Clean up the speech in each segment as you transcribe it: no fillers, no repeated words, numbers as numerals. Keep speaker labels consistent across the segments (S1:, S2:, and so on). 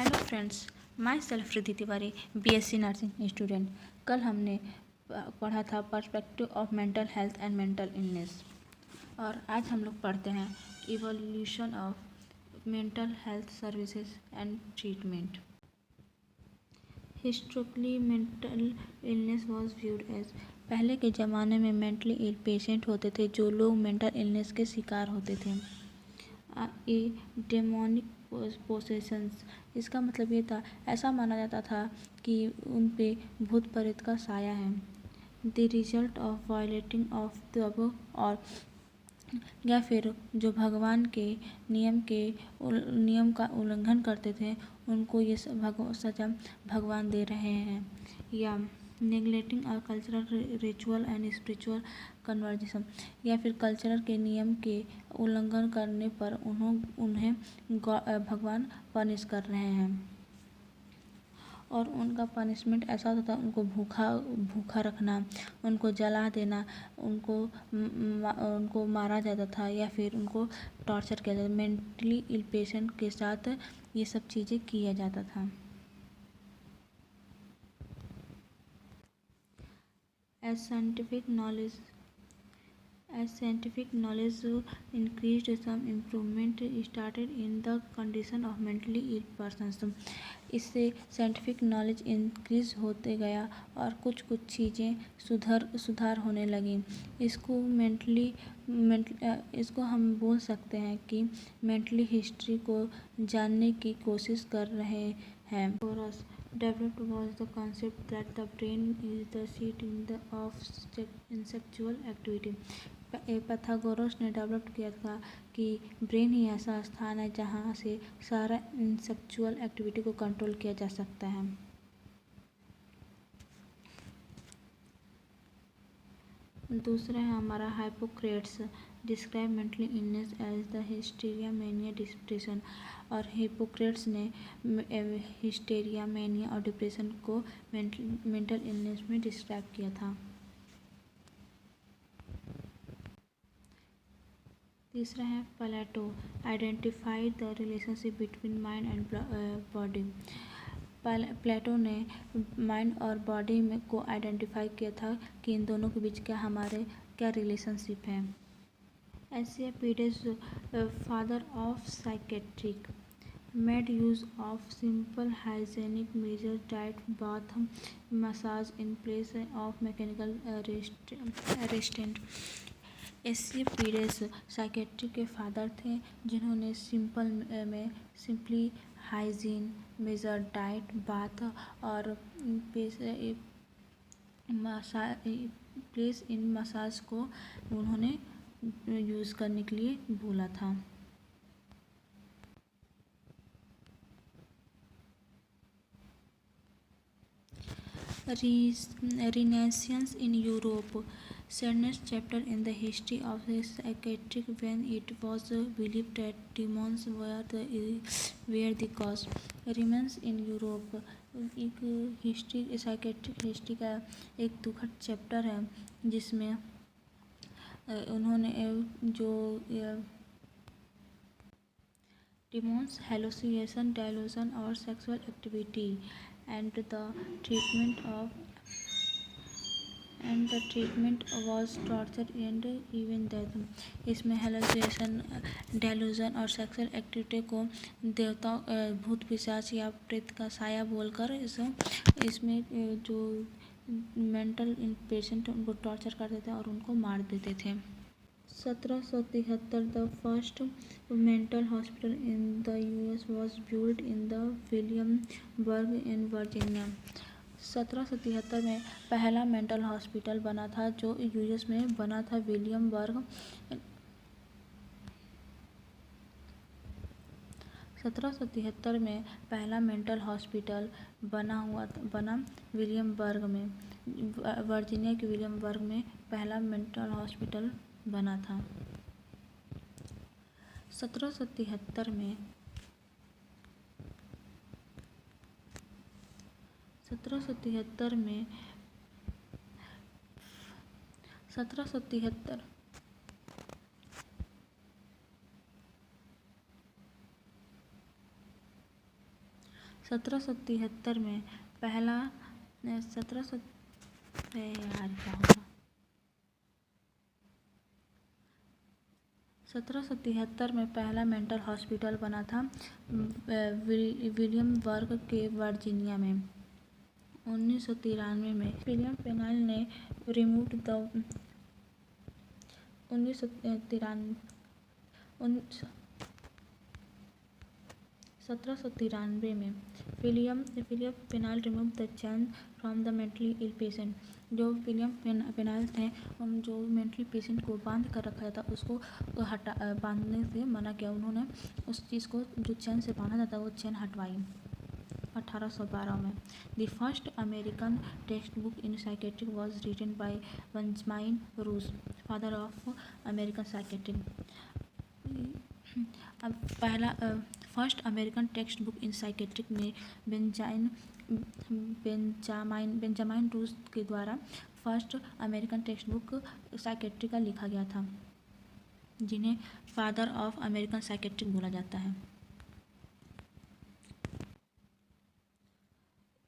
S1: Hello friends, myself Riddhi Tiwari, BSc nursing student. कल हमने पढ़ा था perspective of mental health and mental illness, और आज हम लोग पढ़ते हैं evolution of mental health services and treatment. Historically mental illness was viewed as, पहले के ज़माने में मेंटली इल पेशेंट होते थे जो लोग मेंटल इलनेस के शिकार होते थे। ए डेमोनिक पोसेशंस, इसका मतलब ये था, ऐसा माना जाता था कि उन पे भूत प्रेत का साया है। The result of violating of the, और या फिर जो भगवान के नियम का उल्लंघन करते थे उनको ये सजा भगवान दे रहे हैं। या नेग्लेक्टिंग और cultural ritual and spiritual conversation, या फिर कल्चरल के नियम के उल्लंघन करने पर उन्हें भगवान पनिश कर रहे हैं, और उनका पनिशमेंट ऐसा होता था, उनको भूखा रखना, उनको जला देना, उनको मारा जाता था, या फिर उनको टॉर्चर किया जाता था। मेंटली इल पेशेंट के साथ ये सब चीज़ें किया जाता था। As scientific knowledge increased, some improvement started in the condition of mentally ill persons. इससे साइंटिफिक नॉलेज इंक्रीज होते गया और कुछ चीज़ें सुधार होने लगी। इसको हम बोल सकते हैं कि मेंटली हिस्ट्री को जानने की कोशिश कर रहे हैं। Developed was the concept that the brain is the seat of sexual activity. Pythagoras ने डेवलप किया था कि ब्रेन ही ऐसा स्थान है जहाँ से सारा सेक्सुअल एक्टिविटी को कंट्रोल किया जा सकता है। दूसरा है हमारा Hippocrates, describe mental illness as the hysteria mania depression, और हिप्पोक्रेट्स ने हिस्टीरिया मैनिया और डिप्रेशन को मेंटल इलनेस में डिस्क्राइब किया था। तीसरा है Plato, identified the relationship between mind and body. Plato ने माइंड और बॉडी में को आइडेंटिफाई किया था कि इन दोनों के बीच क्या रिलेशनशिप है। Asclepiades, father of psychiatric, made use of simple hygienic measure, diet, bath, massage in place of mechanical restraint. Asclepiades psychiatry के फादर थे जिन्होंने simply hygiene, measure, diet, bath और प्लेस इन मसाज को उन्होंने यूज़ करने के लिए बोला था। Renaissance in Europe, saddest chapter in the history of the psychiatric when it was believed that demons were the cause. Remains in Europe एक history psychiatric history का एक दुखद चैप्टर है जिसमें उन्होंने जो डिमोन्स, हेलुसिनेशन, डेलूजन और sexual activity and the treatment was torture and even death. इसमें हेलुसिनेशन, डेलूजन और सेक्सुअल एक्टिविटी को देवता, भूत पिशाच या प्रेत का साया बोलकर इसमें जो मेंटल पेशेंट उनको टॉर्चर करते थे और उनको मार देते थे। 1773 the first mental hospital in the US was build in the Williamsburg in Virginia. 1773 में पहला मेंटल हॉस्पिटल बना था जो यूएस में बना था, विलियमबर्ग। 1773 में पहला मेंटल हॉस्पिटल बना विलियमबर्ग में, वर्जीनिया के विलियमबर्ग में पहला मेंटल हॉस्पिटल बना था। 1773 में 1773 में 1773 1773 1773 में पहला 1773 में पहला मेंटल हॉस्पिटल बना था विलियमसबर्ग के वर्जीनिया में। 1993 में विलियम पेनाइल ने रिमूव्ड द 1793 में William Pinel removed the chain from the mentally ill patient. जो विलियम पेनाइल थे, जो मेंटली पेशेंट को बांध कर रखा जाता उसको बांधने से मना किया। उन्होंने उस चीज़ को, जो चेन से बांधा जाता वो चेन हटवाई। 1812 में the first American text book in psychiatric was written by Benjamin Rush, father of American psychiatric. पहला first American text book in psychiatric में बेंजामिन रूस के द्वारा first American text book psychiatric का लिखा गया था, जिन्हें फादर ऑफ अमेरिकन साइकेट्रिक बोला जाता है।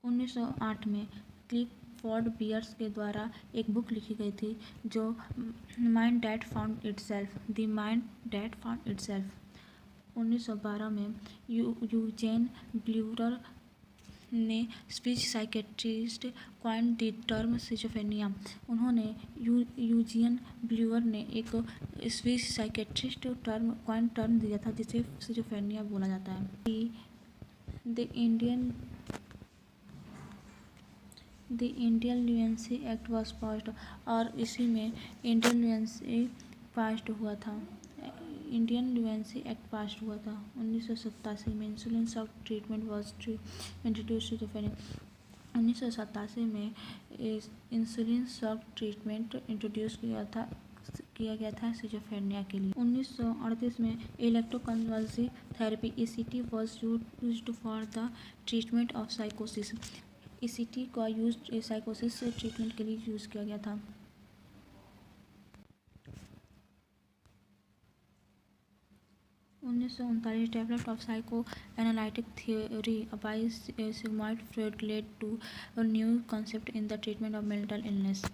S1: 1908 में क्लिफोर्ड बियर्स के द्वारा एक बुक लिखी गई थी, जो mind that found itself, the mind that found itself. 1912 में यूजेन ब्ल्यूअर ने speech psychiatrist coined the term schizophrenia. उन्होंने यूजियन ब्ल्यूअर ने एक स्पीच साइकेट्रिस्ट टर्म दिया था, जिसे सिजोफ्रेनिया बोला जाता है। The Indian lunacy act was passed, और इसी में इंडियन ल्यूएंसी पास्ड हुआ था। इंडियन ल्यूएंसी एक्ट पास हुआ था। 1987 में insulin shock treatment was introduce to the 1987 में इंसुलिन शॉक ट्रीटमेंट इंट्रोड्यूस किया गया था सिजोफ्रेनिया के लिए। 1938 में electroconvulsive therapy ECT was used for the treatment of साइकोसिस। ECT का यूज साइकोसिस ट्रीटमेंट के लिए यूज़ किया गया था। 1939 development of psychoanalytic theory by Sigmund Freud led to new concept in the treatment of mental illness.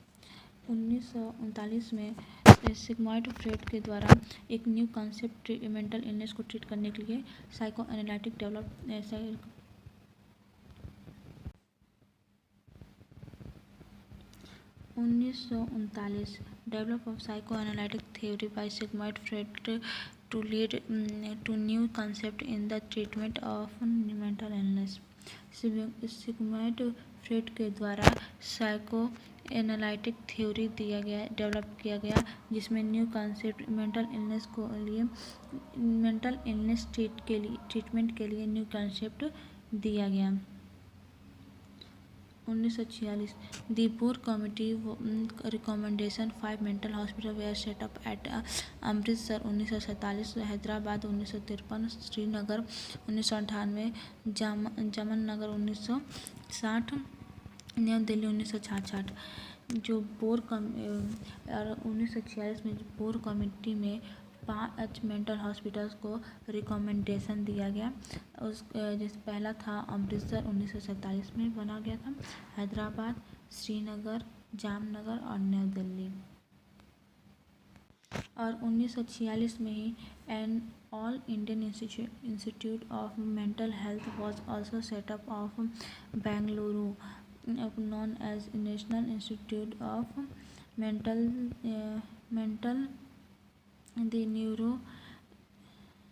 S1: 1939 में Sigmund Freud के द्वारा एक न्यू कॉन्सेप्ट मेंटल इलनेस को ट्रीट करने के लिए psychoanalytic develop of psychoanalytic theory by Sigmund Freud to lead to new concept in the treatment of mental illness। Sigmund Freud के द्वारा साइको एनालिटिक थ्योरी डेवलप किया गया, जिसमें new concept mental illness treatment के लिए new concept दिया गया। 1946 The Boer Committee recommendation 5 mental hospitals were set up at Amritsar 1947, Hyderabad 1953, Srinagar 1998, Jamnagar 1960, नई दिल्ली 1966। जो बोर 1946 में बोर कमेटी में 5 मेंटल हॉस्पिटल्स को रिकमेंडेशन दिया गया। पहला था अमृतसर 1947 में बना गया था, हैदराबाद, श्रीनगर, जामनगर और नई दिल्ली। और 1946 में ही an all Indian institute of mental health was also set up of Bengaluru, known as National Institute of Mental the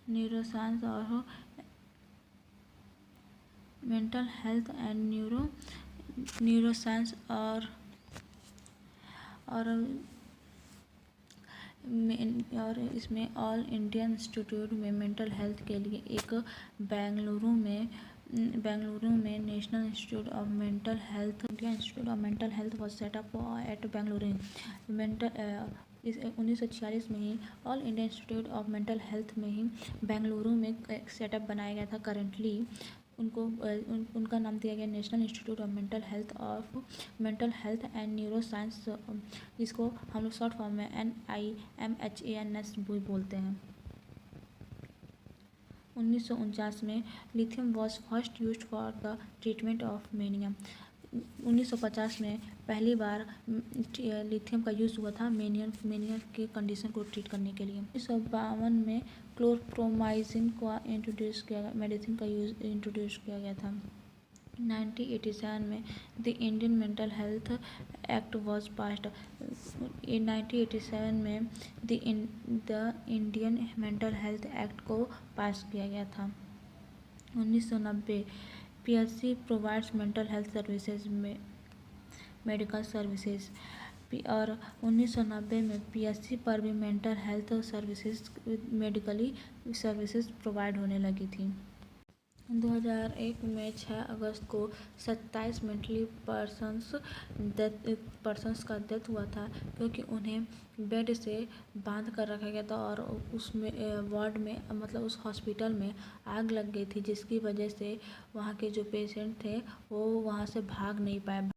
S1: neuroscience और मेंटल हेल्थ एंड न्यूरोसाइंस और इसमें ऑल इंडिया इंस्टीट्यूट में मेंटल हेल्थ के लिए एक बेंगलुरु में national institute of mental health, India institute of mental health was set up at Bengaluru. 1946 में ही all India institute of mental health में ही बेंगलुरु में एक सेटअप बनाया गया था। करेंटली उनका नाम दिया गया national institute of mental health and neuro science, जिसको हम लोग शॉर्ट फॉर्म में NIMHANS भी बोलते हैं। 1949 में lithium was first used for the treatment of mania. 1950 में पहली बार लिथियम का यूज़ हुआ था मेनिया के कंडीशन को ट्रीट करने के लिए। 1952 में क्लोरप्रोमाइजिन को इंट्रोड्यूस किया गया, मेडिसिन का यूज़ इंट्रोड्यूस किया गया था। 1987 में the Indian mental health act was passed. 1987 में the Indian mental health act को पास किया गया था। 1990 PSC provides mental health services में मेडिकल सर्विसेज और 1990 में PSC पर भी mental health services medically services provide होने लगी थी। 2001 में 6 अगस्त को 27 मेंटली पर्सन्स का डेथ हुआ था क्योंकि उन्हें बेड से बांध कर रखा गया था और उसमें वार्ड में मतलब उस हॉस्पिटल में आग लग गई थी, जिसकी वजह से वहाँ के जो पेशेंट थे वो वहाँ से भाग नहीं पाए।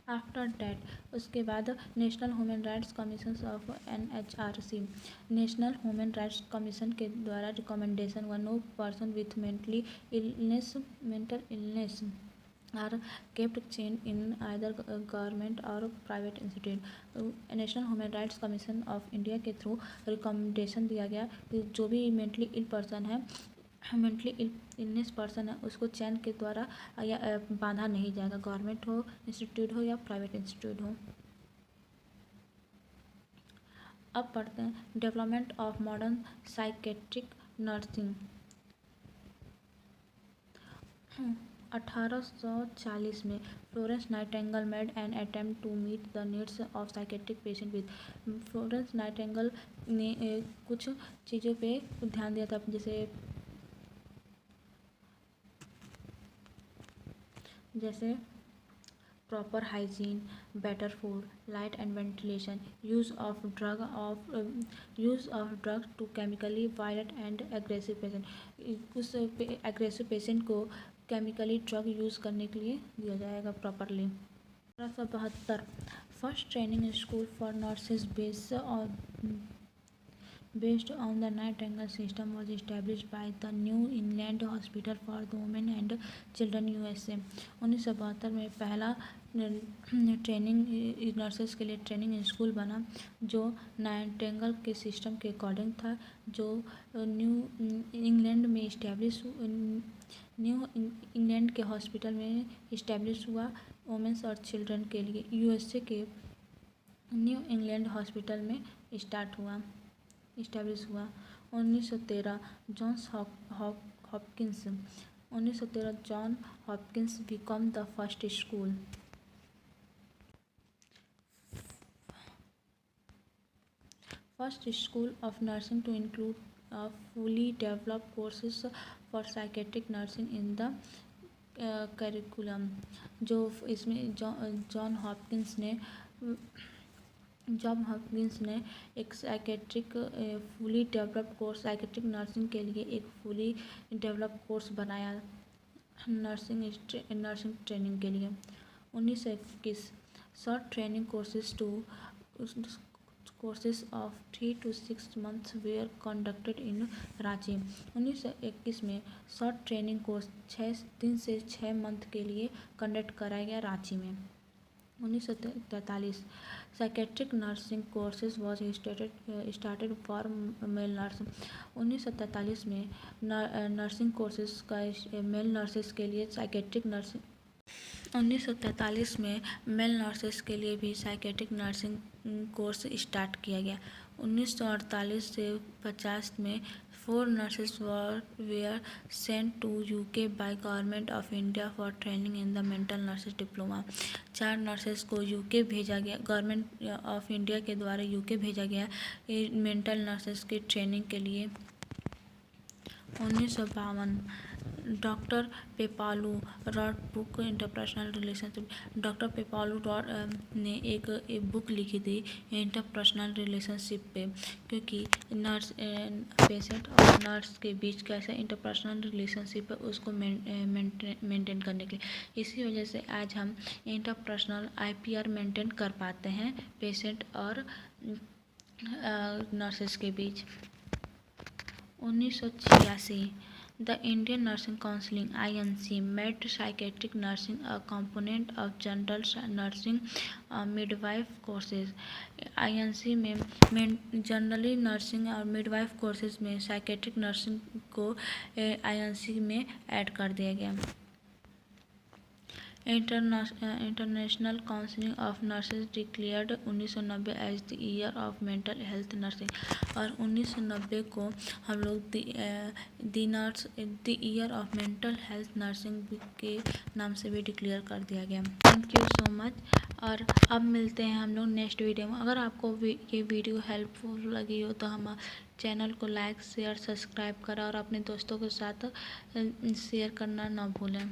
S1: आफ्टर डैट उसके बाद national human rights commission of NHRC national human rights commission के द्वारा रिकमेंडेशन हुआ no person with mental illness are kept chain in either government और private institute. National human rights commission of India के through recommendation दिया गया कि जो भी मेंटली इल पर्सन है, मेंटली इलनेस पर्सन है, उसको चैन के द्वारा या बांधा नहीं जाएगा, गवर्नमेंट हो, इंस्टीट्यूट हो या प्राइवेट इंस्टीट्यूट हो। अब पढ़ते हैं development of modern psychiatric nursing. 1840 में Florence Nightingale made an attempt to meet the needs of psychiatric patient with. Florence Nightingale ने कुछ चीज़ों पे ध्यान दिया था, जैसे proper hygiene, better food, light and ventilation, use of drug to chemically violent and aggressive patient. उस aggressive patient को केमिकली ड्रग यूज़ करने के लिए दिया जाएगा properly. 1872 first training school for nurses based on the Nightingale system was established by the New England Hospital for the Women and Children USA। 1972 में पहला training nurses के लिए ट्रेनिंग स्कूल बना जो नाइटिंगेल के सिस्टम के अकॉर्डिंग था, जो न्यू इंग्लैंड के हॉस्पिटल में इस्टेब्लिश हुआ वुमेंस और चिल्ड्रन के लिए। यूएसए के न्यू इंग्लैंड हॉस्पिटल में इस्टेब्लिश हुआ। 1913 John Hopkins become the first school. First school of nursing to include a fully developed courses for psychiatric nursing in the curriculum। जो इसमें जॉन हॉपकिंस ने एक psychiatric fully developed course psychiatric nursing के लिए एक fully developed course बनाया nursing training के लिए। 1921 short training courses of 3 to 6 months were conducted in Ranchi. 1921 में शॉर्ट ट्रेनिंग कोर्स 3 से 6 मंथ के लिए कंडक्ट कराया गया रांची में। 1943 psychiatric nursing courses was started for male nurse. 1943 में नर्सिंग कोर्सेज का मेल नर्सेस के लिए साइकेट्रिक नर्सिंग 1943 में मेल नर्सेस के लिए भी साइकेट्रिक नर्सिंग कोर्स स्टार्ट किया गया। 1948 से 50 में 4 nurses were sent to UK by government of India for training in the mental nurses diploma. 4 nurses को यूके भेजा गया, गवर्नमेंट ऑफ इंडिया के द्वारा यूके भेजा गया मेंटल नर्सेस की ट्रेनिंग के लिए। 1952 doctor Peplau wrote book interpersonal relationship. Doctor Peplau wrote ने एक बुक लिखी थी इंटरपर्सनल रिलेशनशिप पे, क्योंकि पेशेंट और नर्स के बीच कैसा इंटरपर्सनल रिलेशनशिप है उसको मेंटेन करने के लिए। इसी वजह से आज हम इंटरपर्सनल IPR मेंटेन कर पाते हैं पेशेंट और नर्सेस के बीच। 1986 The Indian Nursing Council (INC) made psychiatric nursing a component of general nursing midwife courses. INC में जनरली नर्सिंग और मिडवाइफ कोर्सेज में साइकेट्रिक नर्सिंग को INC में ऐड कर दिया गया। International council of nurses declared 1990 as the year of mental health nursing, और 1990 को हम लोग the year of mental health nursing के नाम से भी डिक्लेयर कर दिया गया। थैंक यू सो मच, और अब मिलते हैं हम लोग नेक्स्ट वीडियो में। अगर आपको ये वीडियो हेल्पफुल लगी हो तो हम चैनल को लाइक शेयर सब्सक्राइब करें और अपने दोस्तों के साथ शेयर करना ना भूलें।